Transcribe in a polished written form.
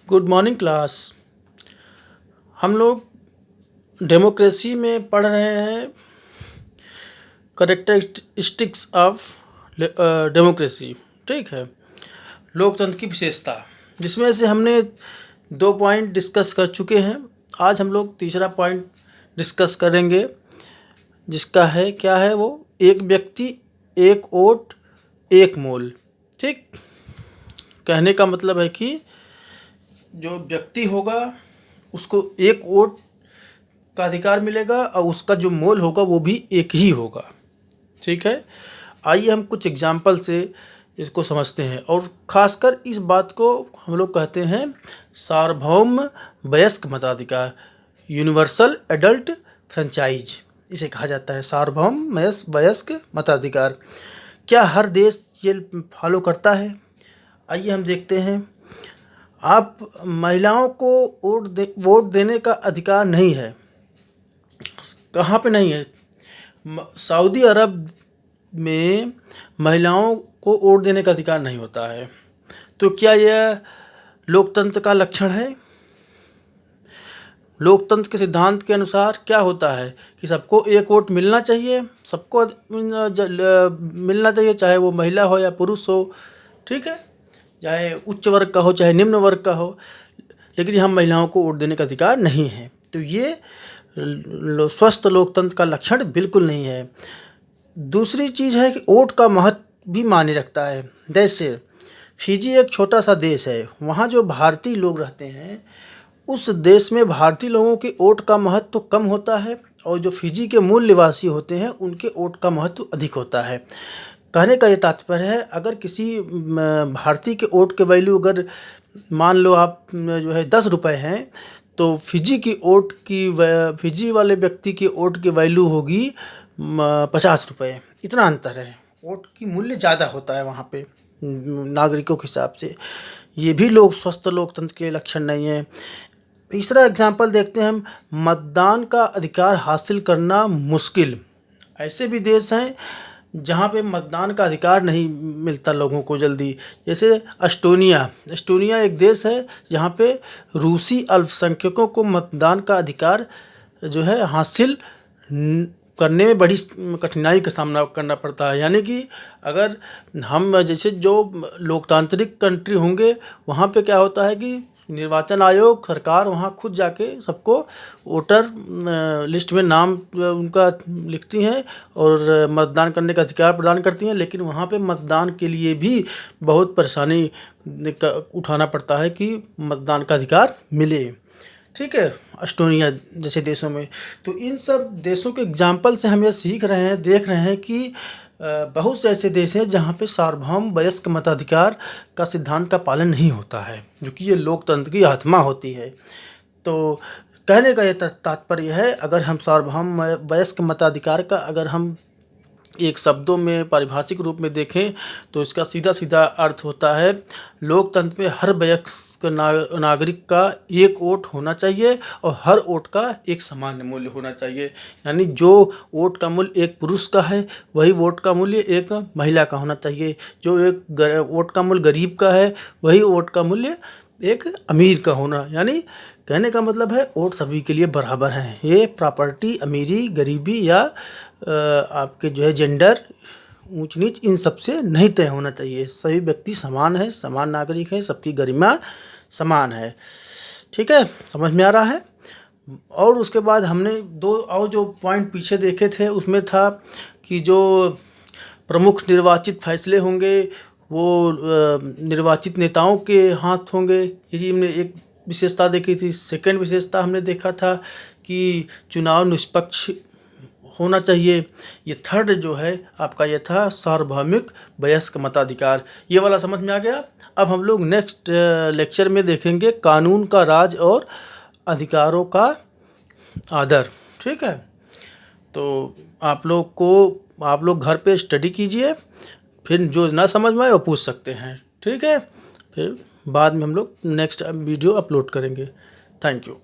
Good morning class. हम लोग democracy में पढ़ रहे हैं करेक्टरिस्टिक्स ऑफ डेमोक्रेसी। ठीक है, लोकतंत्र की विशेषता, जिसमें से हमने 2 पॉइंट डिस्कस कर चुके हैं। आज हम लोग तीसरा पॉइंट डिस्कस करेंगे, जिसका है क्या है वो, एक व्यक्ति एक वोट एक मोल। ठीक, कहने का मतलब है कि जो व्यक्ति होगा उसको एक वोट का अधिकार मिलेगा और उसका जो मोल होगा वो भी एक ही होगा। ठीक है, आइए हम कुछ एग्जाम्पल से इसको समझते हैं, और ख़ासकर इस बात को हम लोग कहते हैं सार्वभौम वयस्क मताधिकार, यूनिवर्सल एडल्ट फ्रेंचाइज, इसे कहा जाता है सार्वभौम वयस्क मताधिकार। क्या हर देश ये फॉलो करता है? आइए हम देखते हैं। आप महिलाओं को वोट देने का अधिकार नहीं है। कहाँ पे नहीं है? सऊदी अरब में महिलाओं को वोट देने का अधिकार नहीं होता है। तो क्या यह लोकतंत्र का लक्षण है? लोकतंत्र के सिद्धांत के अनुसार क्या होता है कि सबको एक वोट मिलना चाहिए, सबको मिलना चाहिए, चाहे वो महिला हो या पुरुष हो। ठीक है, चाहे उच्च वर्ग का हो चाहे निम्न वर्ग का हो, लेकिन हम महिलाओं को वोट देने का अधिकार नहीं है। तो ये स्वस्थ लोकतंत्र का लक्षण बिल्कुल नहीं है। दूसरी चीज़ है कि वोट का महत्व भी मायने रखता है। जैसे फिजी एक छोटा सा देश है, वहाँ जो भारतीय लोग रहते हैं उस देश में भारतीय लोगों के वोट का महत्व कम होता है, और जो फिजी के मूल निवासी होते हैं उनके वोट का महत्व अधिक होता है। कहने का ये तात्पर्य है, अगर किसी भारतीय के वोट के वैल्यू अगर मान लो आप जो है 10 रुपये हैं, तो फिजी वाले व्यक्ति की वोट की वैल्यू होगी 50 रुपये। इतना अंतर है, वोट की मूल्य ज़्यादा होता है वहाँ पे नागरिकों के हिसाब से। ये भी स्वस्थ लोकतंत्र के लक्षण नहीं है। तीसरा एग्जाम्पल देखते हैं हम, मतदान का अधिकार हासिल करना मुश्किल। ऐसे भी देश हैं जहाँ पे मतदान का अधिकार नहीं मिलता लोगों को जल्दी। जैसे एस्टोनिया एक देश है जहाँ पे रूसी अल्पसंख्यकों को मतदान का अधिकार जो है हासिल करने में बड़ी कठिनाई का सामना करना पड़ता है। यानी कि अगर हम जैसे जो लोकतांत्रिक कंट्री होंगे वहाँ पे क्या होता है कि निर्वाचन आयोग, सरकार वहाँ खुद जाके सबको वोटर लिस्ट में नाम उनका लिखती हैं और मतदान करने का अधिकार प्रदान करती हैं। लेकिन वहाँ पे मतदान के लिए भी बहुत परेशानी उठाना पड़ता है कि मतदान का अधिकार मिले। ठीक है, एस्टोनिया जैसे देशों में। तो इन सब देशों के एग्जाम्पल से हम ये सीख रहे हैं, देख रहे हैं कि बहुत से ऐसे देश हैं जहाँ पे सार्वभौम वयस्क मताधिकार का सिद्धांत का पालन नहीं होता है, जो कि ये लोकतंत्र की आत्मा होती है। तो कहने का ये तात्पर्य है, अगर हम सार्वभौम वयस्क मताधिकार का अगर हम एक शब्दों में पारिभाषिक रूप में देखें तो इसका सीधा सीधा अर्थ होता है, लोकतंत्र में हर वयस्क नागरिक का एक वोट होना चाहिए और हर वोट का एक सामान्य मूल्य होना चाहिए। यानी जो वोट का मूल्य एक पुरुष का है वही वोट का मूल्य एक महिला का होना चाहिए। जो एक वोट का मूल्य गरीब का है वही वोट का मूल्य एक अमीर का होना। यानी कहने का मतलब है वोट सभी के लिए बराबर है। ये प्रॉपर्टी, अमीरी, गरीबी या आपके जो है जेंडर, ऊंच नीच, इन सब से नहीं तय होना चाहिए। सभी व्यक्ति समान है, समान नागरिक है, सबकी गरिमा समान है। ठीक है, समझ में आ रहा है? और उसके बाद हमने 2 और जो पॉइंट पीछे देखे थे उसमें था कि जो प्रमुख निर्वाचित फैसले होंगे वो निर्वाचित नेताओं के हाथ होंगे, यही हमने एक विशेषता देखी थी। सेकंड विशेषता हमने देखा था कि चुनाव निष्पक्ष होना चाहिए। ये थर्ड जो है आपका ये था सार्वभौमिक वयस्क मताधिकार। ये वाला समझ में आ गया। अब हम लोग नेक्स्ट लेक्चर में देखेंगे कानून का राज और अधिकारों का आदर। ठीक है, तो आप लोग घर पे स्टडी कीजिए, फिर जो ना समझ में आए वो पूछ सकते हैं। ठीक है, फिर बाद में हम लोग नेक्स्ट वीडियो अपलोड करेंगे। Thank you.